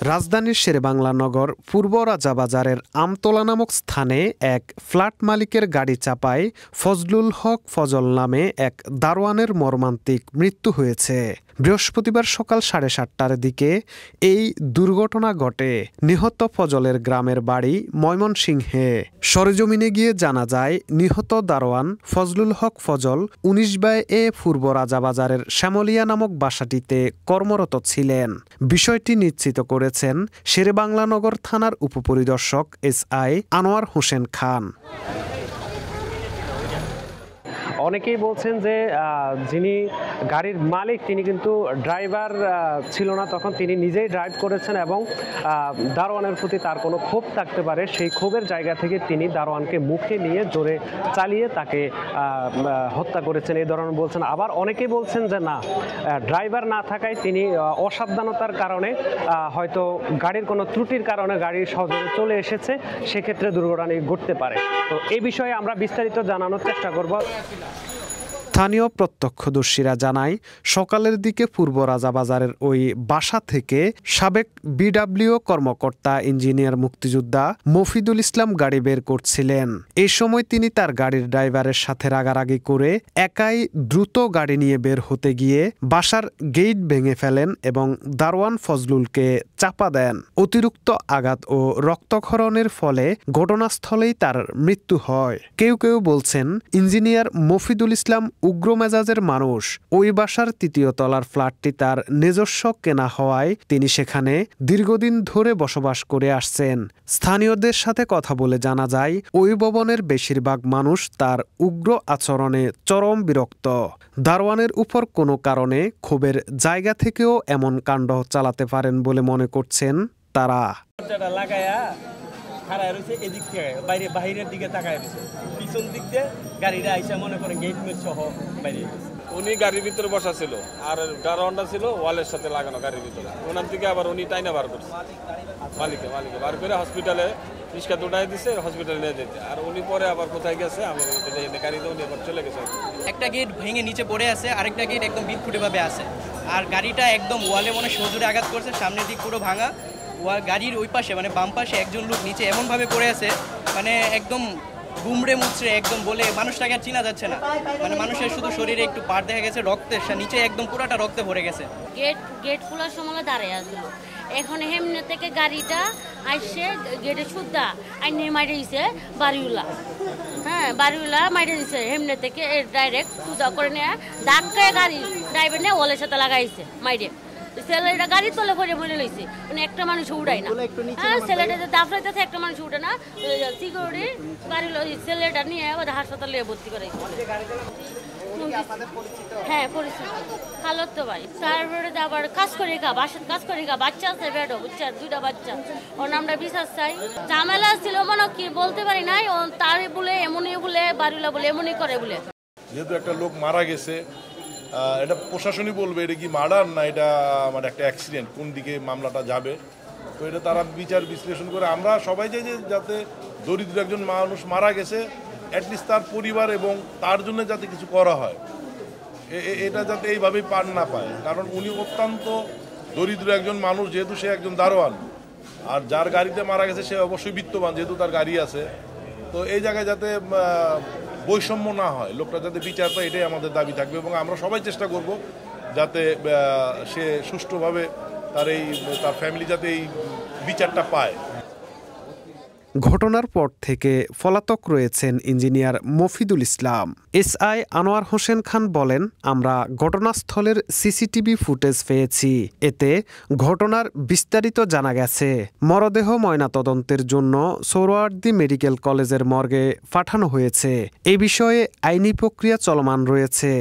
রাজধানীর শেরেবাংলা নগর পূর্ব রাজাবাজারের আমতলা নামক স্থানে এক ফ্ল্যাট মালিকের গাড়ি চাপায় ফজলুল হক ফজল নামে এক দারোয়ানের মর্মান্তিক মৃত্যু হয়েছে। বৃহস্পতিবার সকাল 7:30টার দিকে এই দুর্ঘটনা ঘটে। নিহত ফজলের গ্রামের বাড়ি ময়মনসিংহে। সরেজমিনে গিয়ে জানা যায়, নিহত দারোয়ান ফজলুল হক ফজল 19/এ পূর্ব রাজাবাজারের শ্যামলিয়া নামক বাসাটিতে কর্মরত ছিলেন। বিষয়টি নিশ্চিত করেছেন শেরেবাংলা নগর থানার উপপরিদর্শক SI আনোয়ার হোসেন খান। অনেকেই বলছেন যে যিনি গাড়ির মালিক তিনি কিন্তু ড্রাইভার ছিল না, তখন তিনি নিজেই ড্রাইভ করেছেন এবং দারোয়ানের প্রতি তার কোনো ক্ষোভ থাকতে পারে। সেই ক্ষোভের জায়গা থেকে তিনি দারোয়ানকে মুখে নিয়ে জোরে চালিয়ে তাকে হত্যা করেছেন, এই ধরনের বলছেন। আবার অনেকেই বলছেন যে না, ড্রাইভার না থাকায় তিনি অসাবধানতার কারণে হয়তো গাড়ির কোনো ত্রুটির কারণে গাড়ির সজোরে চলে এসেছে, সেক্ষেত্রে দুর্ঘটনা ঘটতে পারে। তো এই বিষয়ে আমরা বিস্তারিত জানানোর চেষ্টা করব। স্থানীয় প্রত্যক্ষদর্শীরা জানায়, সকালের দিকে পূর্ব রাজাবাজারের ওই বাসা থেকে সাবেক BWO কর্মকর্তা ইঞ্জিনিয়ার মুক্তিযোদ্ধা মফিদুল ইসলাম গাড়ি বের করছিলেন। এই সময় তিনি তার গাড়ির ড্রাইভারের সাথে রাগারাগি করে একাই দ্রুত গাড়ি নিয়ে বের হতে গিয়ে বাসার গেট ভেঙে ফেলেন এবং দারোয়ান ফজলুলকে চাপা দেন। অতিরিক্ত আঘাত ও রক্তক্ষরণের ফলে ঘটনাস্থলেই তার মৃত্যু হয়। কেউ কেউ বলছেন, ইঞ্জিনিয়ার মফিদুল ইসলাম উগ্র মেজাজের মানুষ। ওই বাসার 3য় তলার ফ্ল্যাটটি তার নিজস্ব কেনা হওয়ায় তিনি সেখানে দীর্ঘদিন ধরে বসবাস করে আসছেন। স্থানীয়দের সাথে কথা বলে জানা যায়, ওই ভবনের বেশিরভাগ মানুষ তার উগ্র আচরণে চরম বিরক্ত। দারোয়ানের উপর কোনো কারণে ক্ষোভের জায়গা থেকেও এমন কাণ্ড চালাতে পারেন বলে মনে করছেন তারা। বাহিরের দিকে তাকায় রয়েছে, পিছন দিক দিয়ে গাড়িটা আইসা মনে করেন গেট মেট সহ বাইরে। উনি গাড়ির ভিতরে বসা ছিল আর দারোয়ানটা ছিল ওয়ালের সাথে লাগানো গাড়ির ভিতরে। ওনার দিকে আবার উনি টাইনা বার করছে, মালিকে বার করে হসপিটালে রিক্সা উঠাই দিচ্ছে, হসপিটালে নিয়ে যেতে। আর উনি পরে আবার কোথায় গেছে আমি গাড়িতে উনি আবার চলে গেছে। একটা গেট ভেঙে নিচে পড়ে আছে, আরেকটা গেট একদম বিদফুটে ভাবে আছে। আর গাড়িটা একদম ওয়ালে মনে সজোরে আঘাত করছে, সামনের দিক পুরো ভাঙা। গাড়ির ওই পাশে মানে বাম পাশে একজন লোক নিচে এমনভাবে পড়ে আছে, মানে একদম গুমড়ে মুচড়ে একদম, বলে মানুষটাকে আর চেনা যাচ্ছে না। মানে মানুষের শুধু শরীরে একটু পাড় দেখা গেছে, রক্তের নিচে একদম পুরাটা রক্তে ভরে গেছে। গেট খোলার সময় দাঁড়িয়ে আসলো, এখন হেমনে থেকে গাড়িটা আসছে গেটে সুদ্ধা আইনে মাইরে দিছে বাড়িওয়ালা। হ্যাঁ, বাড়িওয়ালা মাইরে দিছে হেমনে থেকে ডাইরেক্ট সুদ্ধা করে নেয়, ধাক্কায় গাড়ি ড্রাইভার নিয়ে ওয়ালের সাথে লাগাইছে মাইরে। ছেলেটা গাড়ি তলে করে মরে লইছে, মানে একটা মানুষ উঠায় না। হ্যাঁ, ছেলেটা দাফড়াইতেছে, একটা মানুষ উঠে না। সিকিউরিটি গাড়ি ছেলেটা নিয়ে ওদের হাসপাতালে ভর্তি করাইছে। হ্যাঁ, পরিচিত খালত তো ভাই। তারপরে আবার কাজ করে বাসার কাজ করে বাচ্চা আছে বেডো, বুঝছেন, 2টা বাচ্চা। ওর আমরা বিশ্বাস চাই। ঝামেলা ছিল মানে কি বলতে পারি নাই, তার বলে এমনই বলে বাড়িওয়ালা বলে এমনই করে বলে। যেহেতু একটা লোক মারা গেছে, এটা প্রশাসনই বলবে এটা কি মার্ডার না এটা মানে একটা অ্যাক্সিডেন্ট, কোন দিকে মামলাটা যাবে। তো এটা তারা বিচার বিশ্লেষণ করে। আমরা সবাই চাই যে যাতে দরিদ্র একজন মানুষ মারা গেছে, অ্যাটলিস্ট তার পরিবার এবং তার জন্য যাতে কিছু করা হয়, এটা যাতে এইভাবেই পার না পায়। কারণ উনি অত্যন্ত দরিদ্র একজন মানুষ, যেহেতু সে একজন দারোয়ান। আর যার গাড়িতে মারা গেছে সে অবশ্যই বিত্তবান, যেহেতু তার গাড়ি আছে। তো এই জায়গায় যাতে বৈষম্য না হয়, লোকটা যাতে বিচার পায়, এটাই আমাদের দাবি থাকবে। এবং আমরা সবাই চেষ্টা করব যাতে সে সুষ্ঠুভাবে তার ফ্যামিলি যাতে এই বিচারটা পায়। ঘটনার পর থেকে পলাতক রয়েছেন ইঞ্জিনিয়ার মফিদুল ইসলাম। SI আনোয়ার হোসেন খান বলেন, আমরা ঘটনাস্থলের CCTV ফুটেজ পেয়েছি। এতে ঘটনার বিস্তারিত জানা গেছে। মরদেহ ময়নাতদন্তের জন্য সোহরাওয়ার্দী মেডিকেল কলেজের মর্গে পাঠানো হয়েছে। এ বিষয়ে আইনি প্রক্রিয়া চলমান রয়েছে।